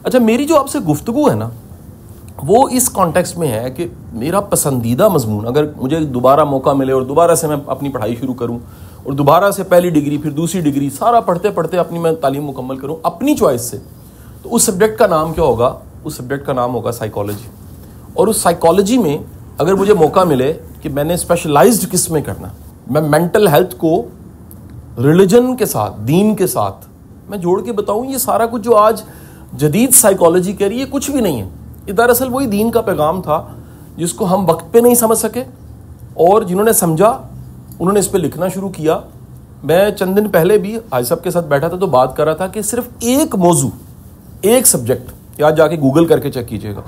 اچھا میری جو آپ سے گفتگو ہے نا وہ اس کانٹیکسٹ میں ہے کہ میرا پسندیدہ مضمون اگر مجھے دوبارہ موقع ملے اور دوبارہ سے میں اپنی پڑھائی شروع کروں اور دوبارہ سے پہلی ڈگری پھر دوسری ڈگری سارا پڑھتے پڑھتے اپنی میں تعلیم مکمل کروں اپنی چوائس سے, تو اس سبجیکٹ کا نام کیا ہوگا؟ اس سبجیکٹ کا نام ہوگا سائیکالوجی. اور اس سائیکالوجی میں اگر مجھے موقع ملے کہ میں نے اسپیشلائزڈ کس میں کرنا, میں مینٹل ہیلتھ کو ریلیجن کے ساتھ, دین کے ساتھ میں جوڑ کے بتاؤں, یہ سارا کچھ جو آج جدید سائیکالوجی کہہ رہی ہے کچھ بھی نہیں ہے. یہ دراصل وہی دین کا پیغام تھا جس کو ہم وقت پہ نہیں سمجھ سکے, اور جنہوں نے سمجھا انہوں نے اس پہ لکھنا شروع کیا. میں چند دن پہلے بھی حاج صاحب کے ساتھ بیٹھا تھا تو بات کر رہا تھا کہ صرف ایک موضوع, ایک سبجیکٹ, یا جا کے گوگل کر کے چیک کیجئے گا,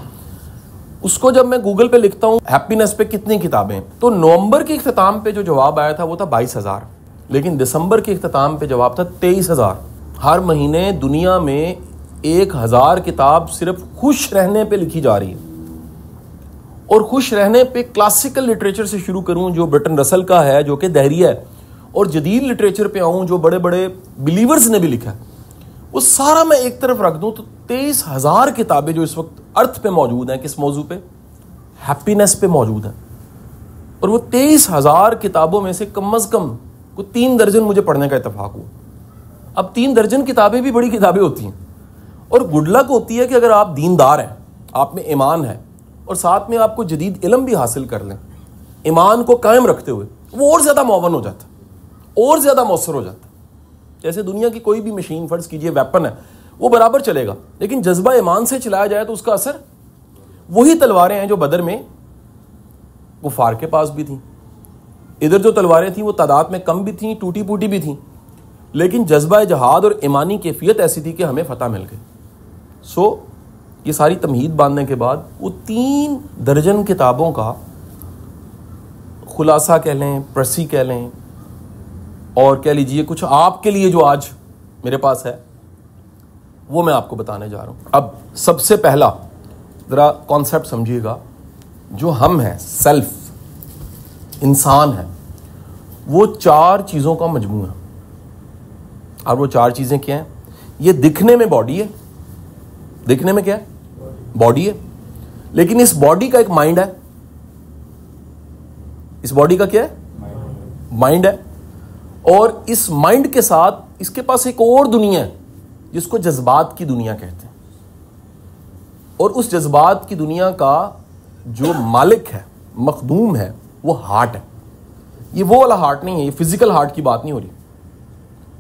اس کو جب میں گوگل پہ لکھتا ہوں ہیپینس پہ کتنی کتابیں, تو نومبر کے اختتام پہ جو جواب آیا تھا وہ تھا 22,000, لیکن دسمبر کے اختتام پہ جواب تھا 23,000. ہر مہینے دنیا میں 1,000 کتاب صرف خوش رہنے پہ لکھی جا رہی ہے. اور خوش رہنے پہ کلاسیکل لٹریچر سے شروع کروں جو برٹن رسل کا ہے جو کہ دہریہ ہے, اور جدید لٹریچر پہ آؤں جو بڑے بڑے بلیورز نے بھی لکھا ہے, وہ سارا میں ایک طرف رکھ دوں تو 23,000 کتابیں جو اس وقت ارتھ پہ موجود ہیں, کس موضوع پہ؟ ہیپینس پہ موجود ہیں. اور وہ 23,000 کتابوں میں سے کم از کم کو 3 درجن مجھے پڑھنے کا اتفاق ہوا. اب 3 درجن کتابیں بھی بڑی کتابیں ہوتی ہیں, اور گڈ لک ہوتی ہے کہ اگر آپ دیندار ہیں, آپ میں ایمان ہے, اور ساتھ میں آپ کو جدید علم بھی حاصل کر لیں, ایمان کو قائم رکھتے ہوئے, وہ اور زیادہ معاون ہو جاتا ہے, اور زیادہ مؤثر ہو جاتا ہے. جیسے دنیا کی کوئی بھی مشین فرض کیجئے ویپن ہے, وہ برابر چلے گا, لیکن جذبہ ایمان سے چلایا جائے تو اس کا اثر, وہی تلواریں ہیں جو بدر میں کفار کے پاس بھی تھیں, ادھر جو تلواریں تھیں وہ تعداد میں کم بھی تھیں, ٹوٹی پوٹی بھی تھیں, لیکن جذبہ جہاد اور ایمانی کیفیت ایسی تھی کہ ہمیں فتح مل گئی. سو یہ ساری تمہید باندھنے کے بعد وہ 3 درجن کتابوں کا خلاصہ کہہ لیں, پرسی کہہ لیں, اور کہہ لیجئے کچھ آپ کے لیے جو آج میرے پاس ہے وہ میں آپ کو بتانے جا رہا ہوں. اب سب سے پہلا ذرا کانسیپٹ سمجھیے گا, جو ہم ہیں, سیلف, انسان ہے, وہ 4 چیزوں کا مجموعہ ہے. اور وہ 4 چیزیں کیا ہیں؟ یہ دکھنے میں باڈی ہے, دکھنے میں کیا ہے؟ باڈی ہے, لیکن اس باڈی کا ایک مائنڈ ہے. اس باڈی کا کیا ہے؟ مائنڈ ہے. اور اس مائنڈ کے ساتھ اس کے پاس ایک اور دنیا ہے جس کو جذبات کی دنیا کہتے ہیں. اور اس جذبات کی دنیا کا جو مالک ہے, مخدوم ہے, وہ ہارٹ ہے. یہ وہ والا ہارٹ نہیں ہے, یہ فزیکل ہارٹ کی بات نہیں ہو رہی.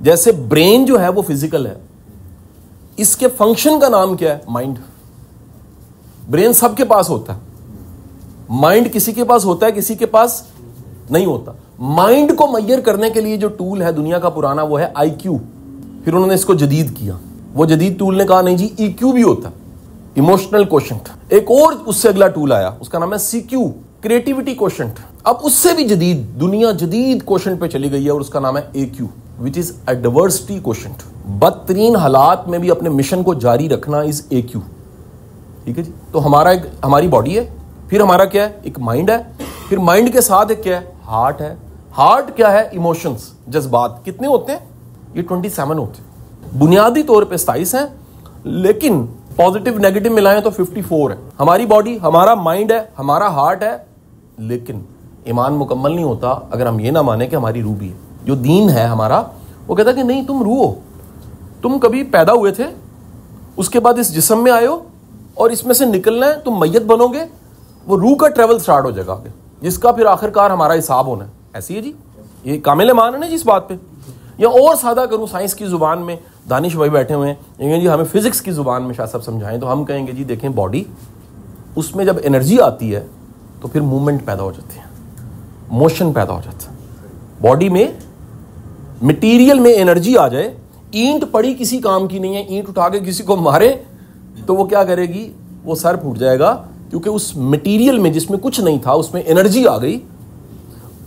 جیسے برین جو ہے وہ فزیکل ہے, اس کے فنکشن کا نام کیا ہے؟ مائنڈ. برین سب کے پاس ہوتا ہے, مائنڈ کسی کے پاس ہوتا ہے, کسی کے پاس نہیں ہوتا. مائنڈ کو میئر کرنے کے لیے جو ٹول ہے دنیا کا پرانا وہ ہے آئی کیو. پھر انہوں نے اس کو جدید کیا, وہ جدید ٹول نے کہا نہیں جی ای کیو بھی ہوتا ہے, ایموشنل کوشنٹ. ایک اور اس سے اگلا ٹول آیا, اس کا نام ہے سی کیو, کریٹیوٹی کوشنٹ. اب اس سے بھی جدید دنیا جدید کوشنٹ پہ چلی گئی ہے, اور اس کا نام ہے اے کیو, وچ از اے ڈائیورسٹی کوشنٹ. بدترین حالات میں بھی اپنے مشن کو جاری رکھنا از اے کیو. ٹھیک ہے جی. تو ہماری باڈی ہے, پھر ہمارا کیا ہے؟ ایک مائنڈ ہے, پھر مائنڈ کے ساتھ ایک کیا ہے؟ ہارٹ ہے. ہارٹ کیا ہے؟ ایموشنز, جذبات. کتنے ہوتے ہیں؟ یہ 27 ہوتے ہیں. بنیادی طور پہ 27 ہیں, لیکن پازیٹیو نیگیٹو ملائیں تو 54 ہے. ہماری باڈی, ہمارا مائنڈ ہے, ہمارا ہارٹ ہے, لیکن ایمان مکمل نہیں ہوتا اگر ہم یہ نہ مانیں کہ ہماری روح بھی ہے. جو دین ہے ہمارا وہ کہتا ہے کہ نہیں, تم روح ہو, تم کبھی پیدا ہوئے تھے, اس کے بعد اس جسم میں آئے ہو, اور اس میں سے نکلنا ہے, تم میت بنو گے, وہ روح کا ٹریول سٹارٹ ہو جائے گا آگے, جس کا پھر آخر کار ہمارا حساب ہونا ہے. ایسی ہے جی, یہ کامل ایمان ہے نا جس بات پہ. یا اور سادہ کروں, سائنس کی زبان میں دانش بھائی بیٹھے ہوئے ہیں, جی ہمیں فزکس کی زبان میں شاہ صاحب سمجھائیں, تو ہم کہیں گے جی دیکھیں باڈی, اس میں جب انرجی آتی ہے تو پھر موومنٹ پیدا ہو جاتی ہے, موشن پیدا ہو جاتا ہے. باڈی میں مٹیریل میں انرجی آ جائے, اینٹ پڑی کسی کام کی نہیں ہے, اینٹ اٹھا کے کسی کو مارے تو وہ کیا کرے گی؟ وہ سر پھوٹ جائے گا, کیونکہ اس مٹیریل میں جس میں کچھ نہیں تھا اس میں انرجی آ گئی.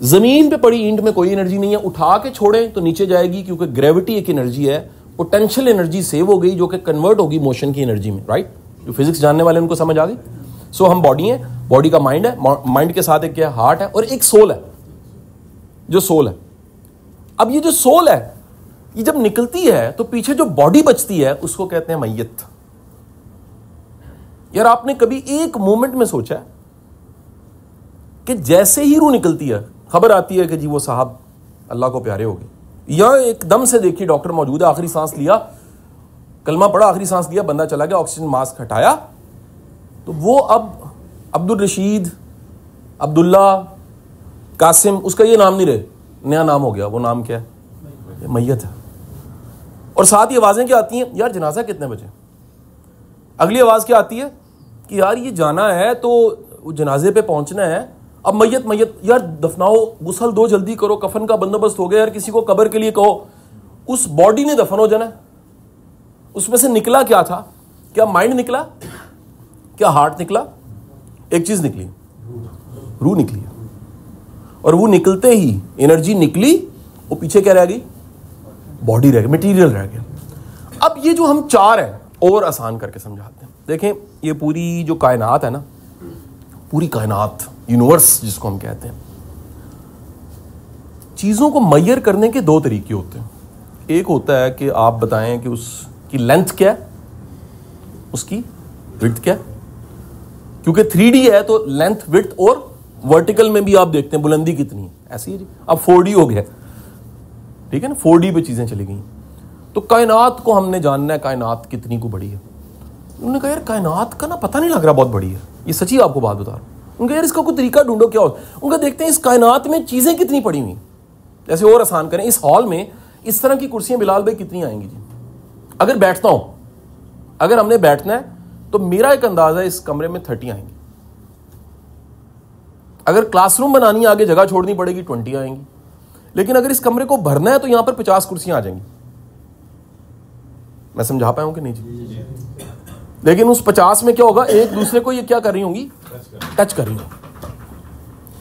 زمین پہ پڑی اینٹ میں کوئی انرجی نہیں ہے, اٹھا کے چھوڑیں تو نیچے جائے گی, کیونکہ گریوٹی ایک انرجی ہے, پوٹینشیل انرجی سیو ہو گئی جو کہ کنورٹ ہوگی موشن کی انرجی میں. رائٹ, جو فزکس جاننے والے ان کو سمجھ آ گئی. سو ہم باڈی ہیں, باڈی کا مائنڈ ہے, مائنڈ کے ساتھ ایک کیا ہے؟ ہارٹ ہے, اور ایک سول ہے, جو سول ہے. اب یہ جو سول ہے یہ جب نکلتی ہے تو پیچھے جو باڈی بچتی ہے اس کو کہتے ہیں میت. یار آپ نے کبھی ایک مومنٹ میں سوچا ہے کہ جیسے ہی روح نکلتی ہے خبر آتی ہے کہ جی وہ صاحب اللہ کو پیارے ہو گئے, یا ایک دم سے دیکھیے ڈاکٹر موجود ہے, آخری سانس لیا, کلمہ پڑھا, آخری سانس لیا, بندہ چلا گیا, آکسیجن ماسک ہٹایا, تو وہ اب عبد الرشید, عبداللہ, قاسم, اس کا یہ نام نہیں رہے, نیا نام ہو گیا. وہ نام کیا ہے؟ میت ہے. اور ساتھ ہی آوازیں کیا آتی ہیں, یار جنازہ کتنے بجے؟ اگلی آواز کیا آتی ہے کہ یار یہ جانا ہے تو جنازے پہ پہنچنا ہے, اب میت میت, یار دفناؤ, غسل دو, جلدی کرو, کفن کا بندوبست ہو گیا, یار کسی کو قبر کے لیے کہو. اس باڈی نے دفن ہو جانا ہے. اس میں سے نکلا کیا تھا؟ کیا مائنڈ نکلا؟ کیا ہارٹ نکلا؟ ایک چیز نکلی, روح نکلی. اور وہ نکلتے ہی انرجی نکلی, وہ پیچھے کیا رہ گئی؟ باڈی رہ گئی, مٹیریل رہ گیا. اب یہ جو ہم چار ہیں اور آسان کر کے سمجھاتے ہیں. دیکھیں یہ پوری جو کائنات ہے نا, پوری کائنات, یونیورس جس کو ہم کہتے ہیں, چیزوں کو میئر کرنے کے دو طریقے ہوتے ہیں. ایک ہوتا ہے کہ آپ بتائیں کہ اس کی لینتھ کیا ہے, اس کی وڈتھ کیا ہے, کیونکہ 3D ہے تو لینتھ, وڈتھ, اور ورٹیکل میں بھی آپ دیکھتے ہیں بلندی کتنی ہے, ایسی ہے جی. اب 4D ہو گیا, ٹھیک ہے نا, 4D پہ چیزیں چلی گئیں. تو کائنات کو ہم نے جاننا ہے کائنات کتنی کو بڑی ہے. انہوں نے کہا یار کائنات کا نا پتہ نہیں لگ رہا بہت بڑی ہے, یہ سچی آپ کو بات بتا رہا ہوں. ان کا یار اس کا کوئی طریقہ ڈھونڈو کیا ہو. ان کا دیکھتے ہیں اس کائنات میں چیزیں کتنی پڑی ہوئی. جیسے اور آسان کریں, اس ہال میں اس طرح کی کرسیاں بلال بھائی کتنی آئیں گی جی؟ اگر بیٹھتا ہوں, اگر ہم نے بیٹھنا ہے تو میرا ایک اندازہ ہے اس کمرے میں 30 آئیں گی. اگر کلاس روم بنانی ہے, آگے جگہ چھوڑنی پڑے گی, 20 آئیں گی. لیکن اگر اس کمرے کو بھرنا ہے تو یہاں پر 50 کرسیاں آ جائیں گی. میں سمجھا پایا ہوں کہ نہیں جی؟ لیکن اس 50 میں کیا ہوگا, ایک دوسرے کو یہ کیا کر رہی ہوں گی, ٹچ کر رہی ہوں.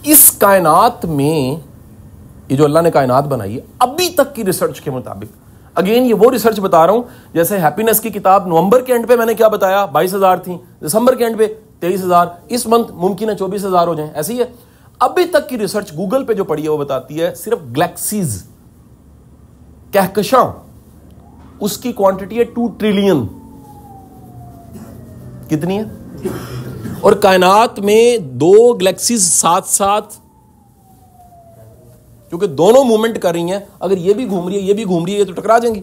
اس کائنات میں یہ جو اللہ نے کائنات بنائی ہے, ابھی تک کی ریسرچ کے مطابق, اگین یہ وہ ریسرچ بتا رہا ہوں جیسے ہیپینس کی کتاب نومبر کے اینڈ پہ میں نے کیا بتایا, 22,000 تھیں, دسمبر کے اینڈ پہ 23,000, اس منتھ ممکن ہے 24,000 ہو جائیں, ایسی ہے. ابھی تک کی ریسرچ گوگل پہ جو پڑھی ہے وہ بتاتی ہے صرف گلیکسیز, کہکشاں, اس کی کوانٹٹی ہے 2 ٹریلین. کتنی ہے؟ اور کائنات میں 2 گلیکسیز ساتھ ساتھ, کیونکہ دونوں موومنٹ کر رہی ہیں, اگر یہ بھی گھوم رہی ہے یہ بھی گھوم رہی ہے, یہ تو ٹکرا جائیں گی,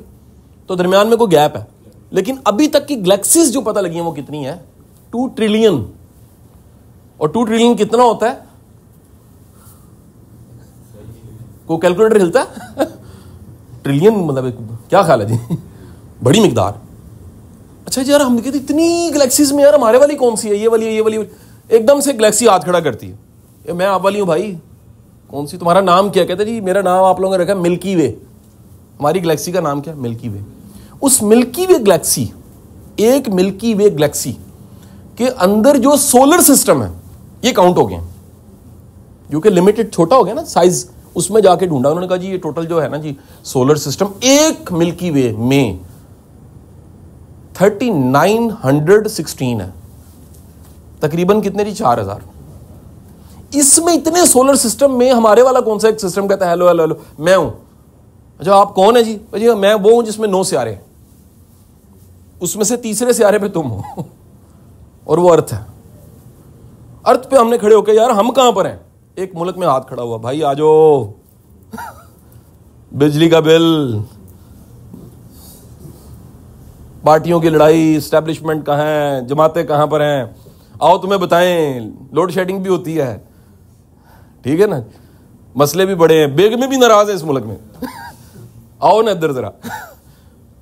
تو درمیان میں کوئی گیپ ہے. لیکن ابھی تک کی گلیکسیز جو پتہ لگی ہیں وہ کتنی ہے, 2 ٹریلین. اور 2 ٹریلین کتنا ہوتا ہے؟ کوئی کیلکولیٹر ہلتا ہے؟ ٹریلین مطلب کیا خیال ہے جی؟ بڑی مقدار. اچھا جی یار ہم کہتے اتنی گلیکسیز میں یار ہمارے والی کون سی ہے, یہ والی ہے, یہ والی. ایک دم سے گلیکسی ہاتھ کھڑا کرتی ہے, میں آپ والی ہوں بھائی. کون سی, تمہارا نام کیا؟ کہتے جی میرا نام آپ لوگوں نے رکھا ملکی وے. ہماری گلیکسی کا نام کیا؟ ملکی وے. اس ملکی وے گلیکسی, ایک ملکی وے گلیکسی کے اندر جو سولر سسٹم ہے یہ کاؤنٹ ہو گئے, جو کہ لمیٹڈ چھوٹا ہو گیا نا سائز, اس میں جا کے ڈھونڈا انہوں نے کہا جی یہ ٹوٹل جو ہے نا جی سولر سسٹم ایک ملکی وے میں 3916 ہے. تقریباً کتنے جی؟ 4000. اس میں اتنے سولر سسٹم میں ہمارے والا کون سا ایک سسٹم کہتا ہے ہیلو ہیلو ہیلو میں ہوں. اچھا آپ کون ہے جی؟ جی میں وہ ہوں جس میں 9 سیارے ہیں, اس میں سے تیسرے سیارے پہ تم ہو, اور وہ ارتھ ہے. ارتھ پہ ہم نے کھڑے ہو کے یار ہم کہاں پر ہیں, ایک ملک میں ہاتھ کھڑا ہوا, بھائی آ جاؤ, بجلی کا بل, پارٹیوں کی لڑائی, اسٹیبلشمنٹ کہاں ہے, جماعتیں کہاں پر ہیں, آؤ تمہیں بتائیں, لوڈ شیڈنگ بھی ہوتی ہے, ٹھیک ہے نا, مسئلے بھی بڑے ہیں, بیگمیں بھی ناراض ہیں اس ملک میں, آؤ نا ادھر ذرا.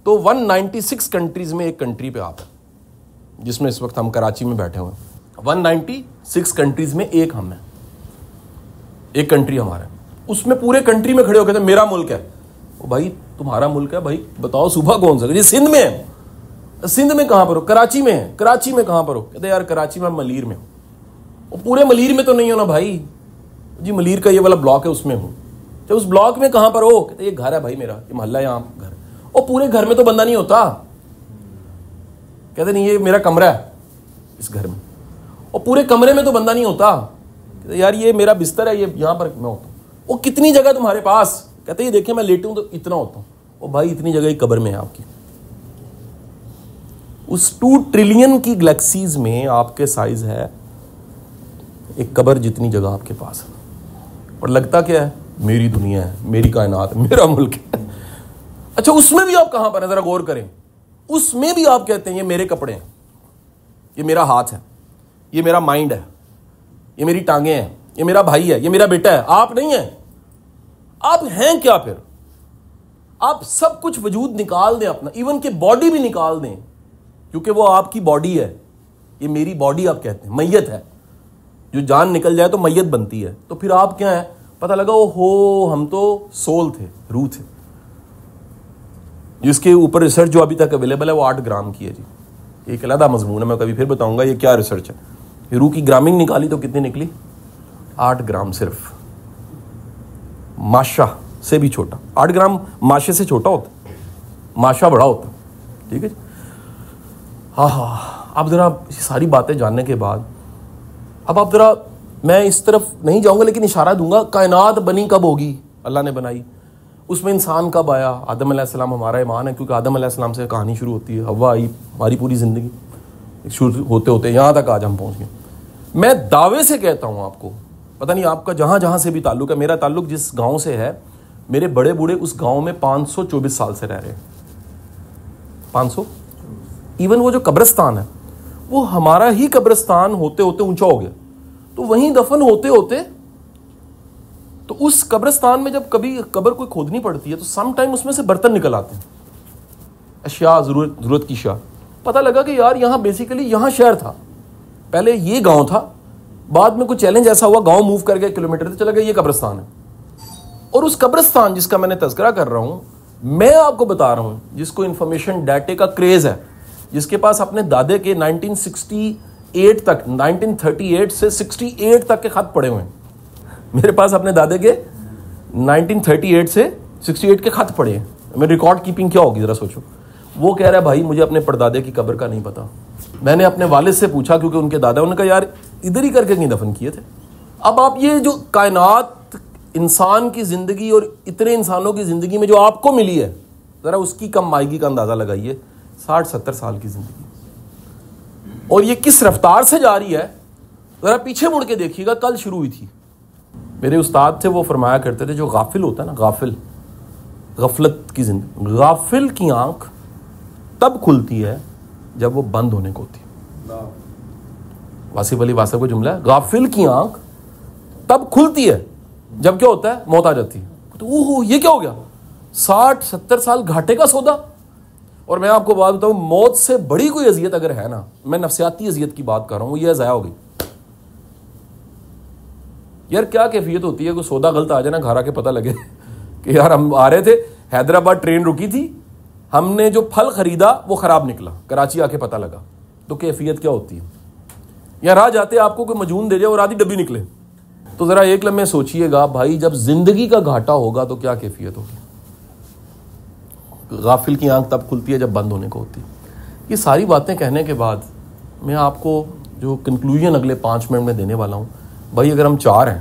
تو 196 کنٹریز میں ایک کنٹری پہ آپ ہیں, جس میں اس وقت ہم کراچی میں بیٹھے ہوئے ہیں. 196 کنٹریز میں ایک ہم ہیں, ایک کنٹری ہمارا ہے. اس میں پورے کنٹری میں کھڑے ہو کہتے ہیں میرا ملک ہے. او بھائی تمہارا ملک ہے, بھائی بتاؤ صوبہ کون سا؟ جی سندھ میں ہے. سندھ میں کہاں پر ہو؟ کراچی میں ہے. کراچی میں کہاں پر ہو؟ کہتے یار کراچی میں ملیر میں ہوں. وہ پورے ملیر میں تو نہیں ہونا بھائی, جی ملیر کا یہ والا بلاک ہے اس میں ہوں. تو اس بلاک میں کہاں پر ہو؟ کہتے یہ گھر ہے بھائی میرا, یہ محلہ ہے یہاں گھر. اور پورے گھر میں تو بندہ نہیں ہوتا. کہتے نہیں یہ میرا کمرہ ہے اس گھر میں, اور پورے کمرے میں تو بندہ نہیں ہوتا. کہتے یار یہ میرا بستر ہے, یہ یہاں پر میں ہوتا ہوں. وہ کتنی جگہ تمہارے پاس؟ کہتے یہ دیکھیں میں لیٹوں تو اتنا ہوتا ہوں. اور بھائی اتنی جگہ ہی قبر میں ہے آپ کی. اس 2 ٹریلین کی گلیکسیز میں آپ کے سائز ہے ایک قبر جتنی جگہ آپ کے پاس ہے. اور لگتا کیا ہے؟ میری دنیا ہے, میری کائنات, میرا ملک ہے. اچھا اس میں بھی آپ کہاں پر ہیں؟ ذرا غور کریں. اس میں بھی آپ کہتے ہیں یہ میرے کپڑے ہیں, یہ میرا ہاتھ ہے, یہ میرا مائنڈ ہے, یہ میری ٹانگیں ہیں, یہ میرا بھائی ہے, یہ میرا بیٹا ہے. آپ نہیں ہیں. آپ ہیں کیا پھر؟ آپ سب کچھ وجود نکال دیں اپنا, ایون کہ باڈی بھی نکال دیں, کیونکہ وہ آپ کی باڈی ہے. یہ میری باڈی آپ کہتے ہیں, میت ہے. جو جان نکل جائے تو میت بنتی ہے. تو پھر آپ کیا ہیں؟ پتہ لگا او ہو ہم تو سول تھے, روح تھے. جس کے اوپر ریسرچ جو ابھی تک اویلیبل ہے وہ 8 گرام کی ہے جی. ایک علیحدہ مضمون ہے, میں کبھی پھر بتاؤں گا یہ کیا ریسرچ ہے. یہ روح کی گرامنگ نکالی تو کتنی نکلی؟ 8 گرام صرف. ماشا سے بھی چھوٹا. 8 گرام ماشے سے چھوٹا ہوتا, ماشا بڑا ہوتا. ٹھیک ہے جی. ہاں ہاں. اب ذرا ساری باتیں جاننے کے بعد اب آپ ذرا, میں اس طرف نہیں جاؤں گا لیکن اشارہ دوں گا, کائنات بنی کب ہوگی؟ اللہ نے بنائی. اس میں انسان کب آیا؟ آدم علیہ السلام ہمارا ایمان ہے, کیونکہ آدم علیہ السلام سے کہانی شروع ہوتی ہے. حوا آئی, ہماری پوری زندگی شروع ہوتے ہوتے یہاں تک آج ہم پہنچ گئے. میں دعوے سے کہتا ہوں آپ کو, پتہ نہیں آپ کا جہاں جہاں سے بھی تعلق ہے, میرا تعلق جس گاؤں سے ہے, میرے بڑے بوڑھے اس گاؤں میں 524 سال سے رہ رہے ہیں. 500. ایون وہ جو قبرستان ہے وہ ہمارا ہی قبرستان ہوتے ہوتے اونچا ہو گیا. تو وہیں دفن ہوتے ہوتے, تو اس قبرستان میں جب کبھی قبر کوئی کھودنی پڑتی ہے تو سم ٹائم اس میں سے برتن نکل آتے ہیں, اشیاء, ضرورت کی اشیاء. پتہ لگا کہ یار یہاں بیسیکلی یہاں شہر تھا, پہلے یہ گاؤں تھا, بعد میں کوئی چیلنج ایسا ہوا, گاؤں موو کر گئے کلومیٹر, تو چلا گیا یہ قبرستان ہے. اور اس قبرستان جس کا میں نے تذکرہ کر رہا ہوں, میں آپ کو بتا رہا ہوں, جس کو انفارمیشن ڈیٹے کا کریز ہے, جس کے پاس اپنے دادے کے 1968 تک, 1938 سے 68 تک کے خط پڑے ہوئے ہیں. میرے پاس اپنے دادے کے 1938 سے 68 کے خط پڑے ہیں. میں ریکارڈ کیپنگ کیا ہوگی ذرا سوچو. وہ کہہ رہا ہے بھائی مجھے اپنے پردادے کی قبر کا نہیں پتا. میں نے اپنے والد سے پوچھا, کیونکہ ان کے دادا, انہوں نے کہا یار ادھر ہی کر کے نہیں دفن کیے تھے. اب آپ یہ جو کائنات, انسان کی زندگی اور اتنے انسانوں کی زندگی میں جو آپ کو ملی ہے, ذرا اس کی کم مائیگی کا اندازہ لگائیے. 60-70 سال کی زندگی, اور یہ کس رفتار سے جاری ہے, ذرا پیچھے مڑ کے دیکھیے گا. کل شروع ہوئی تھی. میرے استاد تھے, وہ فرمایا کرتے تھے جو غافل ہوتا ہے نا, غافل, غفلت کی زندگی, غافل کی آنکھ تب کھلتی ہے جب وہ بند ہونے کو ہوتی ہے. واصف علی واصف کا جملہ ہے, غافل کی آنکھ تب کھلتی ہے جب کیا ہوتا ہے, موت آ جاتی ہے. تو اوہ یہ کیا ہو گیا, 60-70 سال گھاٹے کا سودا. اور میں آپ کو بات بتاؤں, موت سے بڑی کوئی اذیت اگر ہے نا, میں نفسیاتی اذیت کی بات کر رہا ہوں, وہ یہ ضائع ہو گئی. یار کیا کیفیت ہوتی ہے, کوئی سودا غلط آ جائے نا, گھر آ کے پتہ لگے کہ یار ہم آ رہے تھے, حیدرآباد ٹرین رکی تھی, ہم نے جو پھل خریدا وہ خراب نکلا, کراچی آ کے پتہ لگا, تو کیفیت کیا ہوتی ہے. یا راہ جاتے آپ کو کوئی مجنون دے جائے اور آدھی ڈبی نکلے, تو ذرا ایک لمحے سوچئے گا بھائی جب زندگی کا گھاٹا ہوگا تو کیا کیفیت ہوگی. غافل کی آنکھ تب کھلتی ہے جب بند ہونے کو ہوتی. یہ ساری باتیں کہنے کے بعد میں آپ کو جو کنکلوژن اگلے 5 منٹ میں دینے والا ہوں, بھائی اگر ہم 4 ہیں,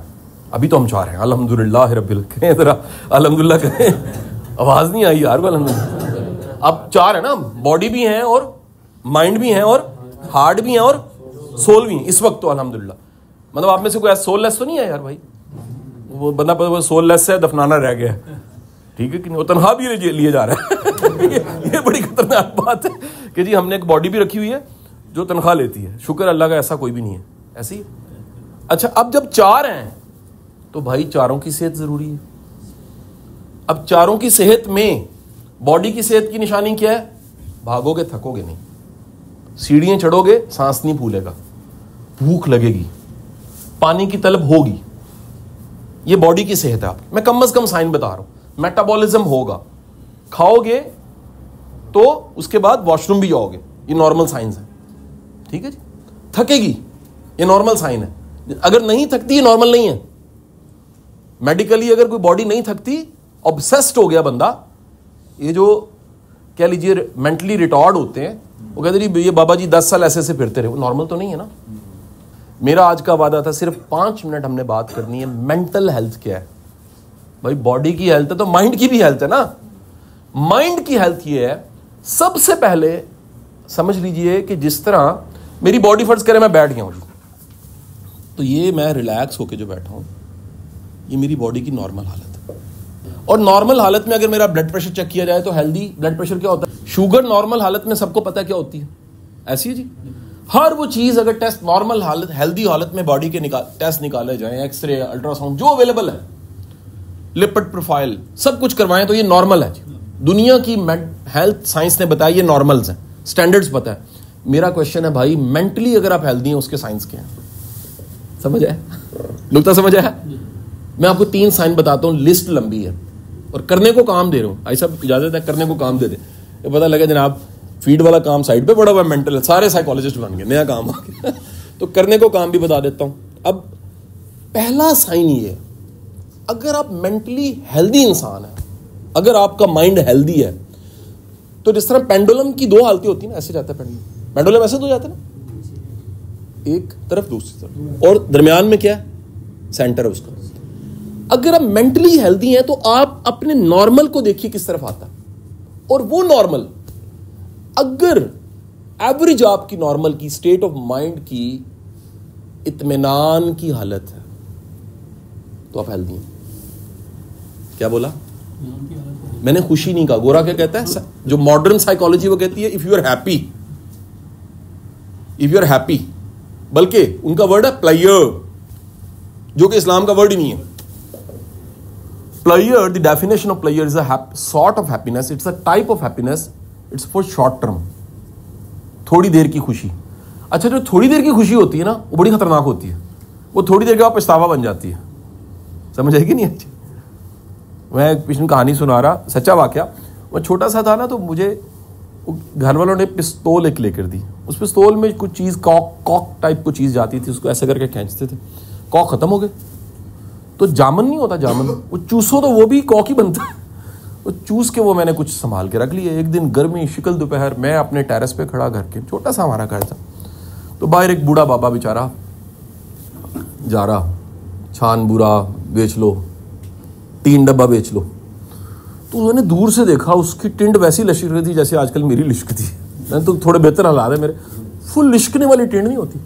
ابھی تو ہم 4 ہیں, الحمدللہ رب العالمین, ذرا الحمدللہ کہیں, آواز نہیں آئی یار کو الحمدللہ. اب 4 ہیں نا, باڈی بھی ہیں اور مائنڈ بھی ہیں اور ہارٹ بھی ہیں اور سول بھی ہیں اس وقت تو الحمدللہ. مطلب آپ میں سے کوئی سول لیس تو نہیں ہے یار بھائی, وہ بندہ سول لیس ہے, دفنانا رہ گیا ہے, ٹھیک ہے کہ نہیں, وہ تنہا بھی لیے جا رہا ہے. یہ بڑی خطرناک بات ہے کہ جی ہم نے ایک باڈی بھی رکھی ہوئی ہے جو تنخواہ لیتی ہے. شکر اللہ کا ایسا کوئی بھی نہیں ہے, ایسی. اچھا اب جب 4 ہیں تو بھائی 4 کی صحت ضروری ہے. اب 4 کی صحت میں باڈی کی صحت کی نشانی کیا ہے, بھاگو گے تھکو گے نہیں, سیڑھیاں چڑھو گے سانس نہیں پھولے گا, بھوک لگے گی, پانی کی طلب ہوگی. یہ باڈی کی صحت ہے. آپ میں کم از کم سائن بتا رہا ہوں. میٹابولزم ہوگا, کھاؤ گے تو اس کے بعد واش روم بھی جاؤ گے, یہ نارمل سائنس ہے, ٹھیک ہے جی. تھکے گی, یہ نارمل سائن ہے. اگر نہیں تھکتی یہ نارمل نہیں ہے. میڈیکلی اگر کوئی باڈی نہیں تھکتی, obsessed ہو گیا بندہ, یہ جو کہہ لیجیے مینٹلی ریٹارڈ ہوتے ہیں, وہ کہتے ہیں یہ بابا جی 10 سال ایسے سے پھرتے رہے, وہ نارمل تو نہیں ہے نا. میرا آج کا وعدہ تھا صرف 5 منٹ ہم نے بات کرنی ہے مینٹل ہیلتھ کیا ہے. بھائی باڈی کی ہیلتھ ہے تو مائنڈ کی بھی ہیلتھ ہے نا. مائنڈ کی ہیلتھ یہ ہے, سب سے پہلے سمجھ لیجئے کہ جس طرح میری باڈی فرض کرے میں بیٹھ گیا ہوں تو یہ میں ریلیکس ہو کے جو بیٹھا ہوں یہ میری باڈی کی نارمل حالت ہے. اور نارمل حالت میں اگر میرا بلڈ پریشر چیک کیا جائے تو ہیلدی بلڈ پریشر کیا ہوتا ہے؟ شوگر نارمل حالت میں سب کو پتا ہے کیا ہوتی ہے؟ ایسی ہے جی. ہر وہ چیز اگر ٹیسٹ نارمل حالت ہیلدی حالت میں باڈی کے ٹیسٹ نکالے جائیں, ایکس رے, الٹرا ساؤنڈ جو اویلیبل ہے, لپڈ پروفائل سب کچھ کروائیں تو یہ نارمل ہے جی. دنیا کی ہیلتھ سائنس نے بتایا یہ نارملز ہیں, سٹینڈرڈز پتہ ہے. میرا کوشچن ہے بھائی مینٹلی اگر آپ ہیلدی ہیں اس کے سائنس کیا ہیں؟ سمجھ آئے نکتہ سمجھ آیا؟ میں آپ کو 3 سائن بتاتا ہوں, لسٹ لمبی ہے اور کرنے کو کام دے رہا ہوں. بھائی صاحب اجازت ہے کرنے کو کام دے دیں. یہ پتہ لگا جناب فیڈ والا کام سائڈ پہ پڑا ہوا ہے, مینٹل سارے سائیکالوجسٹ بن گئے, نیا کام آ گیا. تو کرنے کو کام بھی بتا دیتا ہوں. اب پہلا سائن یہ ہے, اگر آپ مینٹلی ہیلدی انسان ہیں, اگر آپ کا مائنڈ ہیلدی ہے تو جس طرح پینڈولم کی 2 حالتیں ہوتی ہیں نا, ایسے جاتا ہے پینڈولم ایسے تو جاتا ہے نا, ایک طرف دوسری طرف, اور درمیان میں کیا ہے؟ سینٹر ہے اس کا. اگر آپ مینٹلی ہیلدی ہیں تو آپ اپنے نارمل کو دیکھیے کس طرف آتا ہے, اور وہ نارمل اگر ایوریج آپ کی نارمل کی اسٹیٹ آف مائنڈ کی اطمینان کی حالت ہے تو آپ ہیلدی ہیں. کیا بولا میں نے؟ خوشی نہیں کہا. گورا کیا کہتا ہے جو ماڈرن سائیکالوجی وہ کہتی ہے if you are happy, if you are happy, بلکہ ان کا ورڈ ہے پلیئر جو کہ اسلام کا ورڈ ہی نہیں ہے. Pleasure, the definition of pleasure is a sort of happiness, it's a type of happiness, it's for short term, تھوڑی دیر کی خوشی. اچھا جو تھوڑی دیر کی خوشی ہوتی ہے نا وہ بڑی خطرناک ہوتی ہے, وہ تھوڑی دیر کے بعد پچھتاوا بن جاتی ہے. سمجھ آئے گی نہیں؟ اچھی میں ایک پچھلی کہانی سنا رہا, سچا واقعہ. وہ چھوٹا سا تھا نا تو مجھے گھر والوں نے پستول ایک لے کر دی. اس پستول میں کچھ چیز کاک ٹائپ کو چیز جاتی تھی, اس کو ایسے کر کے کھینچتے تھے, کاک ختم ہو گئے. تو جامن نہیں ہوتا, جامن وہ چوسو تو وہ بھی کاک ہی بنتا ہے. وہ چوس کے وہ میں نے کچھ سنبھال کے رکھ لیے. ایک دن گرمی شکل دوپہر میں اپنے ٹیرس پہ کھڑا, گھر کے چھوٹا سا ہمارا گھر تھا, تو باہر ایک بوڑھا بابا بیچارہ جا رہا, چھان بورا بیچ لو, 3 ڈبہ بیچ لو. تو انہوں نے دور سے دیکھا اس کی ٹنڈ ویسی لشک رہی تھی جیسے آج کل میری لشکتی ہے. میں تو تھوڑے بہتر حالات ہے میرے, فل لشکنے والی ٹنڈ نہیں ہوتی,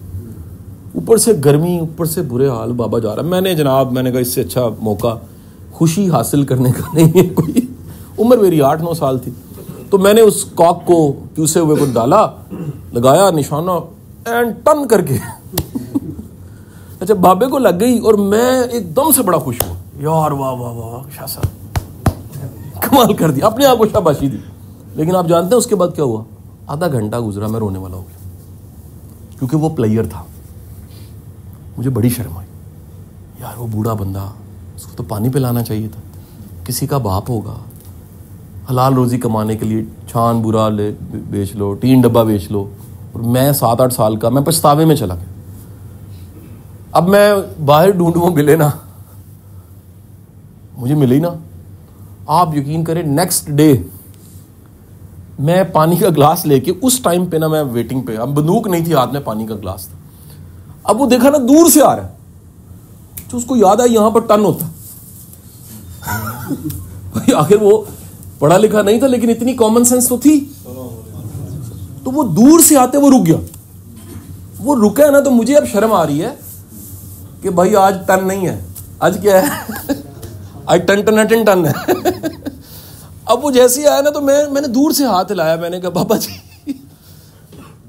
اوپر سے گرمی, اوپر سے برے حال. بابا جا رہا. میں نے کہا اس سے اچھا موقع خوشی حاصل کرنے کا نہیں ہے کوئی. عمر میری 8-9 سال تھی. تو میں نے اس کاک کو چوسے ہوئے کو ڈالا, لگایا نشانہ, اینڈ ٹن کر کے اچھا بابے کو لگ گئی, اور میں ایک دم سے بڑا خوش ہوا, یار واہ واہ واہ شاہ صاحب کمال کر دیا, اپنے آپ کو شاباشی دی. لیکن آپ جانتے ہیں اس کے بعد کیا ہوا؟ آدھا گھنٹہ گزرا میں رونے والا ہو گیا, کیونکہ وہ پلیئر تھا. مجھے بڑی شرم آئی, یار وہ بوڑھا بندہ, اس کو تو پانی پلانا چاہیے تھا, کسی کا باپ ہوگا, حلال روزی کمانے کے لیے چھان برا لے بیچ لو, 3 ڈبہ بیچ لو, اور میں 7-8 سال کا, میں پچھتاوے میں چلا گیا. اب میں باہر ڈھونڈوں ملے نا, مجھے ملے ہی نا. آپ یقین کریں نیکسٹ ڈے میں پانی کا گلاس لے کے, اس ٹائم پہ نا میں ویٹنگ پہ, اب بندوق نہیں تھی ہاتھ میں, پانی کا گلاس تھا. اب وہ دیکھا نا دور سے آ رہا ہے, تو اس کو یاد آیا یہاں پر ٹن ہوتا. آخر وہ پڑھا لکھا نہیں تھا لیکن اتنی کامن سینس تو تھی. تو وہ دور سے آتے وہ رک گیا. وہ رکا ہے نا تو مجھے اب شرم آ رہی ہے کہ بھائی آج ٹن نہیں ہے, آج کیا ہے, آج ٹن ہے. اب وہ جیسے آیا نا تو میں نے دور سے ہاتھ لایا, میں نے کہا بابا جی,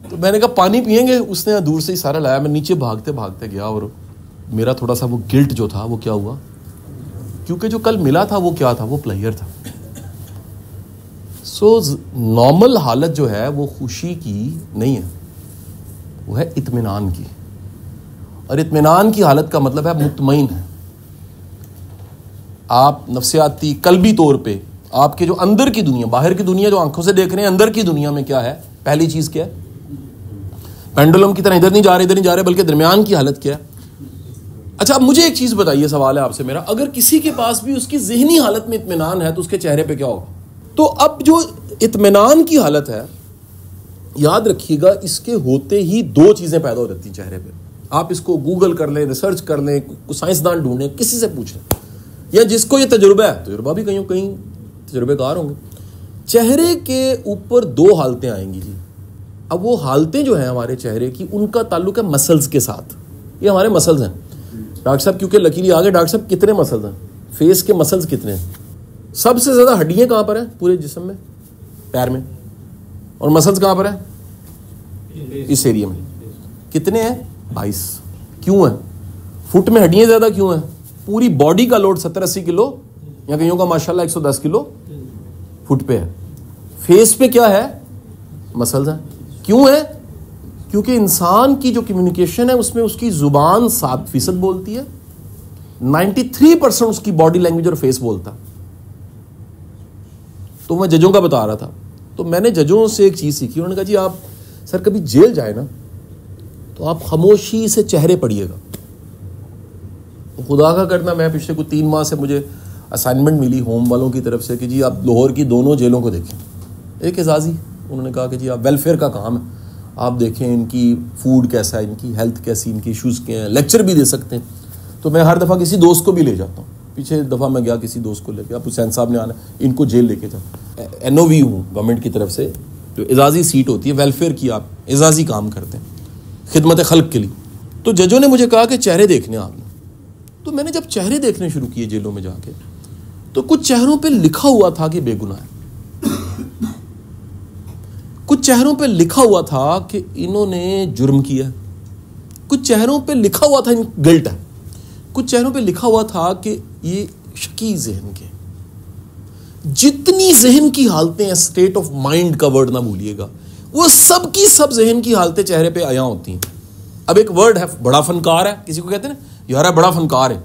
تو میں نے کہا پانی پئیں گے. اس نے دور سے ہی سارا لایا. میں نیچے بھاگتے بھاگتے گیا, اور میرا تھوڑا سا وہ گلٹ جو تھا وہ کیا ہوا, کیونکہ جو کل ملا تھا وہ کیا تھا, وہ پلیئر تھا. سو نارمل حالت جو ہے وہ خوشی کی نہیں ہے, وہ ہے اطمینان کی. اور اطمینان کی حالت کا مطلب ہے مطمئن ہے. آپ نفسیاتی قلبی طور پہ آپ کے جو اندر کی دنیا, باہر کی دنیا جو آنکھوں سے دیکھ رہے ہیں, اندر کی دنیا میں کیا ہے؟ پہلی چیز کیا ہے؟ پینڈولم کی طرح ادھر نہیں جا رہے بلکہ درمیان کی حالت کیا ہے؟ اچھا اب مجھے ایک چیز بتائیے, سوال ہے آپ سے میرا, اگر کسی کے پاس بھی اس کی ذہنی حالت میں اطمینان ہے تو اس کے چہرے پہ کیا ہوگا؟ تو اب جو اطمینان کی حالت ہے, یاد رکھیے گا, اس کے ہوتے ہی 2 چیزیں پیدا ہو جاتی ہیں چہرے پہ. آپ اس کو گوگل کر لیں, ریسرچ کر لیں, سائنسدان ڈھونڈیں, کسی سے پوچھ لیں, یا جس کو یہ تجربہ ہے, تجربہ بھی کہیں تجربے کار ہوں گے. چہرے کے اوپر 2 حالتیں آئیں گی جی. اب وہ حالتیں جو ہیں ہمارے چہرے کی ان کا تعلق ہے مسلز کے ساتھ. یہ ہمارے مسلز ہیں ڈاکٹر صاحب, کیونکہ لکیری آگے ڈاکٹر صاحب کتنے مسلز ہیں, فیس کے مسلز کتنے ہیں؟ سب سے زیادہ ہڈیاں کہاں پر ہیں پورے جسم میں؟ پیر میں. اور مسلز کہاں پر ہیں؟ اس ایریا میں. کتنے ہیں؟ 22. کیوں ہیں؟ فٹ میں ہڈیاں زیادہ کیوں ہیں؟ پوری باڈی کا لوڈ 70-80 کلو یا کئیوں کا ماشاءاللہ 110 کلو فٹ پہ ہے. فیس پہ کیا ہے؟ مسلز ہیں. کیوں ہے؟ کیونکہ انسان کی جو کمیونیکیشن ہے اس میں اس کی زبان 7% بولتی ہے, 93% اس کی باڈی لینگویج اور فیس بولتا. تو میں ججوں کا بتا رہا تھا, تو میں نے ججوں سے ایک چیز سیکھی. انہوں نے کہا جی آپ سر کبھی جیل جائے نا تو آپ خاموشی سے چہرے پڑھیے گا. خدا کا کرنا, میں پچھلے کچھ 3 ماہ سے مجھے اسائنمنٹ ملی ہوم والوں کی طرف سے کہ جی آپ لاہور کی دونوں جیلوں کو دیکھیں. ایک اعزازی انہوں نے کہا کہ جی آپ ویلفیئر کا کام ہے, آپ دیکھیں ان کی فوڈ کیسا ہے, ان کی ہیلتھ کیسی, ان کی ایشوز کیا ہیں, لیکچر بھی دے سکتے ہیں. تو میں ہر دفعہ کسی دوست کو بھی لے جاتا ہوں. پیچھے دفعہ میں گیا کسی دوست کو لے کے, آپ حسین صاحب نے آنا, ان کو جیل لے کے جاؤ. NOV ہوں گورنمنٹ کی طرف سے, جو اعزازی سیٹ ہوتی ہے ویلفیئر کی, آپ اعزازی کام کرتے ہیں خدمت خلق کے لیے. تو ججوں نے مجھے کہا کہ چہرے دیکھنے آپ نے. تو میں نے جب چہرے دیکھنے شروع کیے جیلوں میں جا کے, تو کچھ چہروں پہ لکھا ہوا تھا کہ بے گناہ ہے, کچھ چہروں پہ لکھا ہوا تھا کہ انہوں نے جرم کیا, کچھ چہروں پہ لکھا ہوا تھا گلٹ ہے, کچھ چہروں پہ لکھا ہوا تھا کہ یہ شکی ذہن کے. جتنی ذہن کی حالتیں ہیں, اسٹیٹ آف مائنڈ کا ورڈ نہ بھولیے گا, وہ سب کی سب ذہن کی حالتیں چہرے پہ عیاں ہوتی ہیں. اب ایک ورڈ ہے بڑا فنکار ہے, کسی کو کہتے ہیں نا یار بڑا فنکار ہے.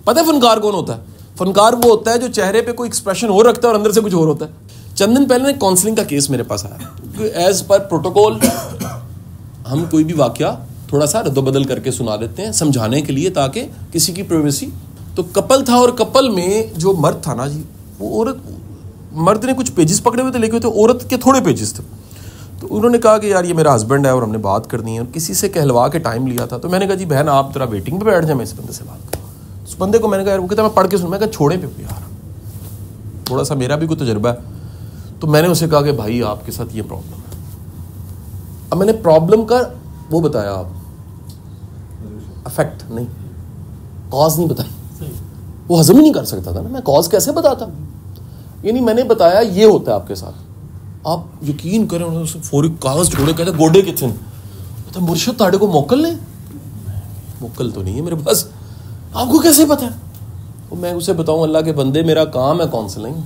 پتہ ہے فنکار کون ہوتا ہے؟ فنکار وہ ہوتا ہے جو چہرے پہ کوئی ایکسپریشن ہو رکھتا ہے اور اندر سے کچھ اور ہوتا ہے. چند دن پہلے کاؤنسلنگ کا کیس میرے پاس آیا. ایز پر پروٹوکول ہم کوئی بھی واقعہ تھوڑا سا رد و بدل کر کے سنا دیتے ہیں سمجھانے کے لیے, تاکہ کسی کی پرائیویسی. تو کپل تھا, اور کپل میں جو مرد تھا نا جی, وہ عورت, مرد نے کچھ پیجز پکڑے ہوئے تھے لکھے ہوئے تھے, عورت کے تھوڑے پیجز تھے. تو انہوں نے کہا کہ یار یہ میرا ہسبینڈ ہے اور ہم نے بات کرنی ہے, اور کسی سے کہلوا کے ٹائم لیا تھا. تو میں نے کہا جی بہن آپ ذرا ویٹنگ پہ بیٹھ جائیں, میں اس بندے سے بات کروں. اس بندے کو میں نے کہا یار, وہ کہتا میں پڑھ کے سن. میں کہا چھوڑے پہ یار, تھوڑا سا میرا بھی کوئی تجربہ ہے. تو میں نے اسے کہا کہ بھائی آپ کے ساتھ یہ پرابلم ہے. اب میں نے پرابلم کا وہ بتایا, آپ افیکٹ نہیں, کاز نہیں بتائی. وہ ہضم ہی نہیں کر سکتا تھا نا, میں کاز کیسے بتاتا. یعنی میں نے بتایا یہ ہوتا ہے آپ کے ساتھ, آپ یقین کریں. فوری کاغذ چھوڑے, کہتے گوڈے کتنے, تو مرشد تاڑے کو موکل لیں. موکل تو نہیں ہے میرے پاس, آپ کو کیسے پتا ہے؟ میں اسے بتاؤں اللہ کے بندے میرا کام ہے کاؤنسلنگ,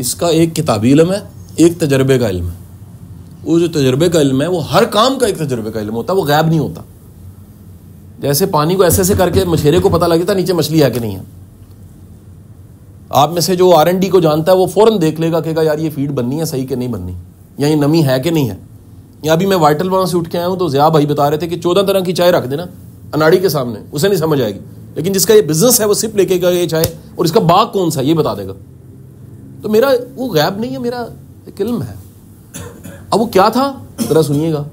اس کا ایک کتابی علم ہے, ایک تجربے کا علم ہے. وہ جو تجربے کا علم ہے وہ ہر کام کا ایک تجربے کا علم ہوتا ہے, وہ غائب نہیں ہوتا. جیسے پانی کو ایسے کر کے مچھیرے کو پتہ لگتا نیچے مچھلی ہے کہ نہیں ہے. آپ میں سے جو R&D کو جانتا ہے وہ فوراً دیکھ لے گا, کہے گا یار یہ فیڈ بننی ہے صحیح کہ نہیں بننی, یا یہ نمی ہے کہ نہیں ہے. یا ابھی میں وائٹل وہاں سے اٹھ کے آیا ہوں, تو ضیاء بھائی بتا رہے تھے کہ 14 طرح کی چائے رکھ دینا اناڑی کے سامنے, اسے نہیں سمجھ آئے گی. لیکن جس کا یہ بزنس ہے وہ صرف لے کے گا یہ چائے, اور اس کا باغ کون سا یہ بتا دے گا. تو میرا وہ غیب نہیں ہے, میرا ایک علم ہے. اب وہ کیا تھا ذرا سنیے گا.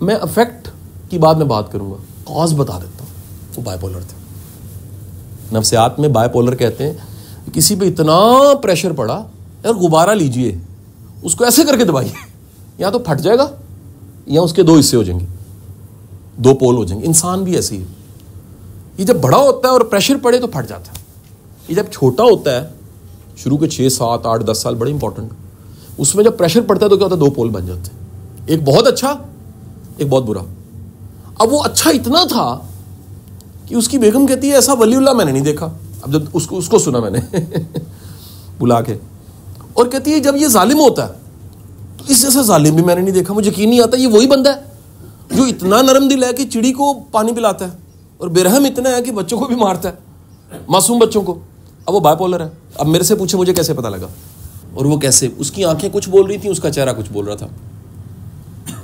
میں افیکٹ کی بعد میں بات کروں گا, کاز بتا دیتا ہوں. وہ بائی پولر تھے. نفسیات میں بائی پولر کہتے ہیں کسی پہ اتنا پریشر پڑا, یار غبارہ لیجئے, اس کو ایسے کر کے دبائیے, یا تو پھٹ جائے گا یا اس کے 2 حصے ہو جائیں گے, 2 پول ہو جائیں گے. انسان بھی ایسے ہی ہے. یہ جب بڑا ہوتا ہے اور پریشر پڑے تو پھٹ جاتا ہے. یہ جب چھوٹا ہوتا ہے, شروع کے 6, 7, 8, 10 سال بڑے امپورٹنٹ, اس میں جب پریشر پڑتا ہے تو کیا ہوتا ہے, 2 پول بن جاتے ہیں, ایک بہت اچھا ایک بہت برا. اب وہ اچھا اتنا تھا کہ اس کی بیگم کہتی ہے ایسا ولی اللہ میں نے نہیں دیکھا. اب جب اس کو سنا میں نے بلا کے, اور کہتی ہے جب یہ ظالم ہوتا ہے تو اس جیسا ظالم بھی میں نے نہیں دیکھا. مجھے یقین نہیں آتا یہ وہی بندہ ہے جو اتنا نرم دل ہے کہ چڑی کو پانی پلاتا ہے, اور بے-رحم اتنا ہے کہ بچوں کو بھی مارتا ہے, معصوم بچوں کو. اب وہ بائی پولر ہے. اب میرے سے پوچھے مجھے کیسے پتا لگا, اور وہ کیسے, اس کی آنکھیں کچھ بول رہی تھیں, اس کا چہرہ کچھ بول رہا تھا.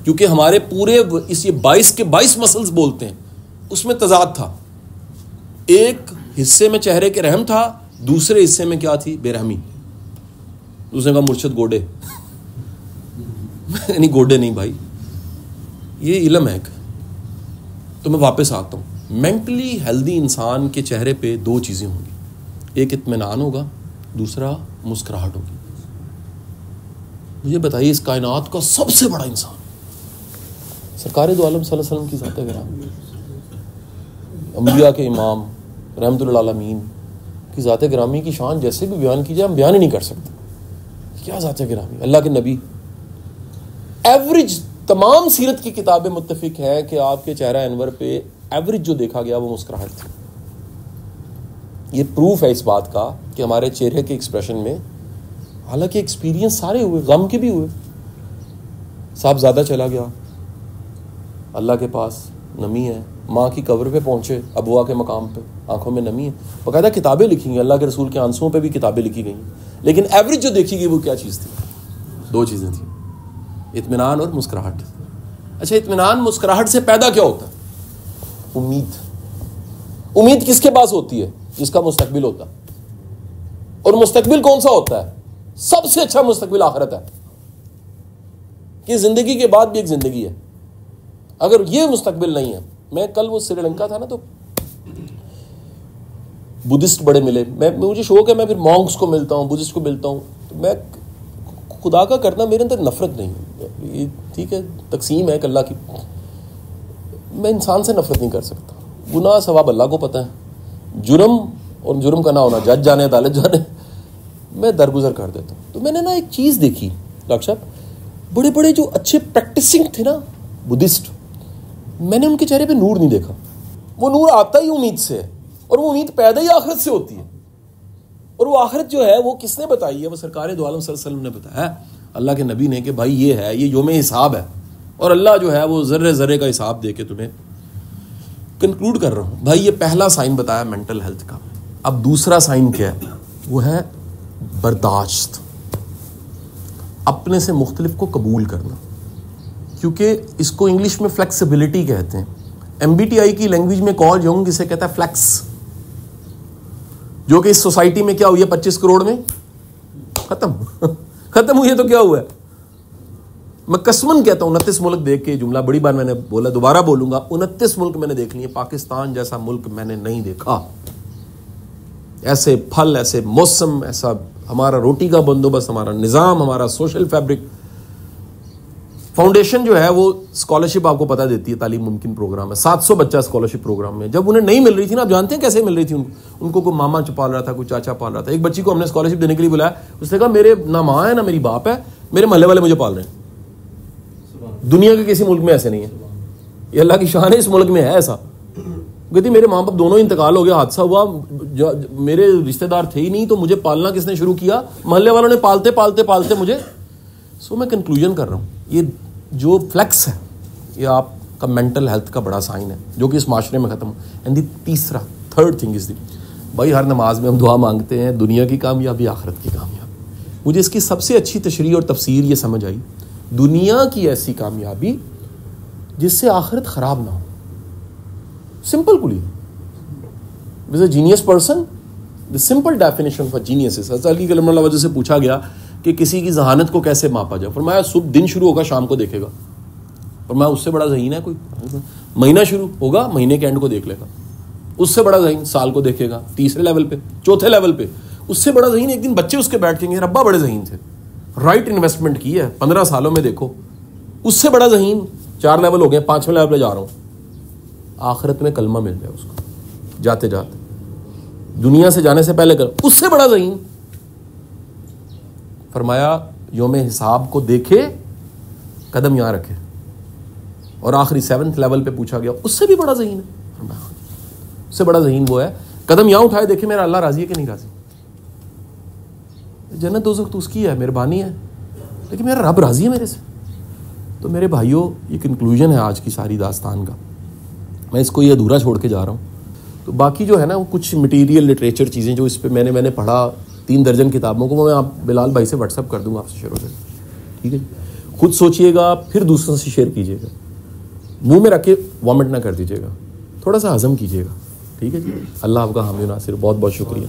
کیونکہ ہمارے پورے اس یہ 22 کے 22 مسلز بولتے ہیں, اس میں تضاد تھا. ایک حصے میں چہرے کے رحم تھا, دوسرے حصے میں کیا تھی, بے رحمی. اس نے کہا مرشد گوڈے نہیں گوڈے نہیں بھائی, یہ علم ہے. تو میں واپس آتا ہوں. مینٹلی ہیلدی انسان کے چہرے پہ 2 چیزیں ہوں گی, ایک اطمینان ہوگا, دوسرا مسکراہٹ ہوگی. مجھے بتائیے اس کائنات کا سب سے بڑا انسان سرکار دو عالم صلی اللہ علیہ وسلم کی ذات گرامی، انبیاء کے امام رحمت للعالمین کی ذات گرامی کی شان جیسے بھی بیان کی جائے ہم بیان ہی نہیں کر سکتے. کیا ذات گرامی، اللہ کے نبی. ایوریج تمام سیرت کی کتابیں متفق ہیں کہ آپ کے چہرہ انور پہ ایوریج جو دیکھا گیا وہ مسکراہٹ تھی. یہ پروف ہے اس بات کا کہ ہمارے چہرے کے ایکسپریشن میں، حالانکہ ایکسپیرینس سارے ہوئے، غم کے بھی ہوئے. صاحب زیادہ چلا گیا اللہ کے پاس، نمی ہے، ماں کی قبر پہ پہنچے ابوا کے مقام پہ، آنکھوں میں نمی ہے. باقاعدہ کتابیں لکھی گئی، اللہ کے رسول کے آنسوؤں پہ بھی کتابیں لکھی گئی، لیکن ایوریج جو دیکھی گئی وہ کیا چیز تھی؟ دو چیزیں تھیں، اطمینان اور مسکراہٹ. اچھا اطمینان مسکراہٹ سے پیدا کیا ہوتا ہے؟ امید. امید کس کے پاس ہوتی ہے؟ جس کا مستقبل ہوتا ہے. اور مستقبل کون سا ہوتا ہے؟ سب سے اچھا مستقبل آخرت ہے، کہ زندگی کے بعد بھی ایک زندگی ہے. اگر یہ مستقبل نہیں ہے، میں کل وہ سری لنکا تھا نا، تو بدھسٹ بڑے ملے، مجھے شوق ہے، میں پھر مونکس کو ملتا ہوں، بدھسٹ کو ملتا ہوں. تو میں خدا کا کرنا، میرے اندر نفرت نہیں ہے، یہ ٹھیک ہے تقسیم ہے اللہ کی، میں انسان سے نفرت نہیں کر سکتا. گناہ ثواب اللہ کو پتہ ہے، جرم اور جرم کا نہ ہونا جج جانے عدالت جانے، میں درگزر کر دیتا ہوں. تو میں نے نا ایک چیز دیکھی ڈاکٹر صاحب، بڑے بڑے جو اچھے پریکٹسنگ تھے نا بدھسٹ، میں نے ان کے چہرے پہ نور نہیں دیکھا. وہ نور آتا ہی امید سے ہے، اور وہ امید پیدا ہی آخرت سے ہوتی ہے. اور وہ آخرت جو ہے وہ کس نے بتائی ہے؟ وہ سرکار دو عالم صلی اللہ علیہ وسلم نے بتایا ہے، اللہ کے نبی نے، کہ بھائی یہ ہے، یہ یوم حساب ہے، اور اللہ جو ہے وہ ذرے ذرے کا حساب دے کے تمہیں. کنکلوڈ کر رہا ہوں بھائی، یہ پہلا سائن بتایا مینٹل ہیلتھ کا. اب دوسرا سائن کیا ہے؟ وہ ہے برداشت، اپنے سے مختلف کو قبول کرنا. کیونکہ اس کو انگلش میں فلیکسیبلٹی کہتے ہیں. ایم بی ٹی آئی کی لینگویج میں کال جونگ اسے کہتا ہے فلیکس، جو کہ اس سوسائٹی میں کیا ہوئی ہے 25 کروڑ میں ختم ہوئی ہے. تو کیا ہوا ہے؟ میں قسمن کہتا ہوں 29 ملک دیکھ کے، جملہ بڑی بار میں نے بولا، دوبارہ بولوں گا، 29 ملک میں نے دیکھ لیے، پاکستان جیسا ملک میں نے نہیں دیکھا. ایسے پھل، ایسے موسم، ایسا ہمارا روٹی کا بندوبست، ہمارا نظام، ہمارا سوشل فیبرک. فاؤنڈیشن جو ہے وہ اسکالرشپ آپ کو پتہ دیتی ہے، تعلیم ممکن پروگرام ہے، 700 بچہ اسکالرشپ پروگرام میں. جب انہیں نہیں مل رہی تھی نا، آپ جانتے ہیں کیسے مل رہی تھی ان کو کوئی ماما پال رہا تھا، کوئی چاچا پال رہا تھا. ایک بچی کو ہم نے اسکالرشپ دینے کے لیے بلایا، اس نے کہا میرے نہ ماں ہے نہ میری باپ ہے، میرے محلے والے مجھے پال رہے ہیں. دنیا کے کسی ملک میں ایسے نہیں ہے، یہ اللہ کی شان ہے، اس ملک میں ہے ایسا. کہتی میرے ماں باپ دونوں انتقال ہو گیا، حادثہ ہوا، میرے رشتہ دار تھے ہی نہیں، تو مجھے پالنا کس نے شروع کیا؟ محلے والوں نے پالتے پالتے پالتے مجھے. سو میں کنکلوژن کر رہا ہوں، یہ جو فلیکس ہے یہ آپ کا مینٹل ہیلتھ کا بڑا سائن ہے، جو کہ اس معاشرے میں ختم. اینڈ دی تیسرا، تھرڈ تھنگ از دی، بھائی ہر نماز میں ہم دعا مانگتے ہیں دنیا کی کامیابی، آخرت کی کامیابی. مجھے اس کی سب سے اچھی تشریح اور تفسیر یہ سمجھ آئی، دنیا کی ایسی کامیابی جس سے آخرت خراب نہ ہو. سمپل کلی was a genius person, the simple definition for genius is. حضرت علی کلم اللہ وجہ سے پوچھا گیا کہ کسی کی ذہانت کو کیسے ماپا جائے؟ فرمایا صبح دن شروع ہوگا شام کو دیکھے گا. فرمایا اس سے بڑا ذہین ہے کوئی؟ مہینہ شروع ہوگا مہینے کے اینڈ کو دیکھ لے گا. اس سے بڑا ذہین سال کو دیکھے گا، تیسرے لیول پہ، چوتھے لیول پہ. اس سے بڑا ذہین ایک دن بچے اس کے بیٹھیں گے، ربا بڑے ذہین تھے، رائٹ انویسٹمنٹ کی ہے 15 سالوں میں، دیکھو. اس سے بڑا ذہین 4 لیول ہو گئے، 5ویں لیول پہ جا رہا ہوں. آخرت میں کلمہ مل جائے اس کو جاتے جاتے، دنیا سے جانے سے پہلے کر. اس سے بڑا ذہین فرمایا یوم حساب کو دیکھے، قدم یہاں رکھے. اور آخری 7th لیول پہ پوچھا گیا اس سے بھی بڑا ذہین ہے. اس سے بڑا ذہین وہ ہے قدم یہاں اٹھائے دیکھے میرا اللہ راضی ہے کہ نہیں راضی. جنت دوزخ تو اس کی ہے، مہربانی ہے، لیکن میرا رب راضی ہے میرے سے. تو میرے بھائیوں یہ کنکلوژن ہے آج کی ساری داستان کا. میں اس کو یہ ادھورا چھوڑ کے جا رہا ہوں. تو باقی جو ہے نا وہ کچھ مٹیریل لٹریچر چیزیں جو اس پہ میں نے پڑھا 3 درجن کتابوں کو، وہ میں آپ بلال بھائی سے واٹس ایپ کر دوں گا، آپ سے شیئر ہو جائے. ٹھیک ہے جی، خود سوچئے گا پھر دوسروں سے شیئر کیجیے گا، منہ میں رکھ کے وامٹ نہ کر دیجیے گا، تھوڑا سا ہضم کیجیے گا. ٹھیک ہے جی، اللہ آپ کا حامی و ناصر. بہت بہت شکریہ.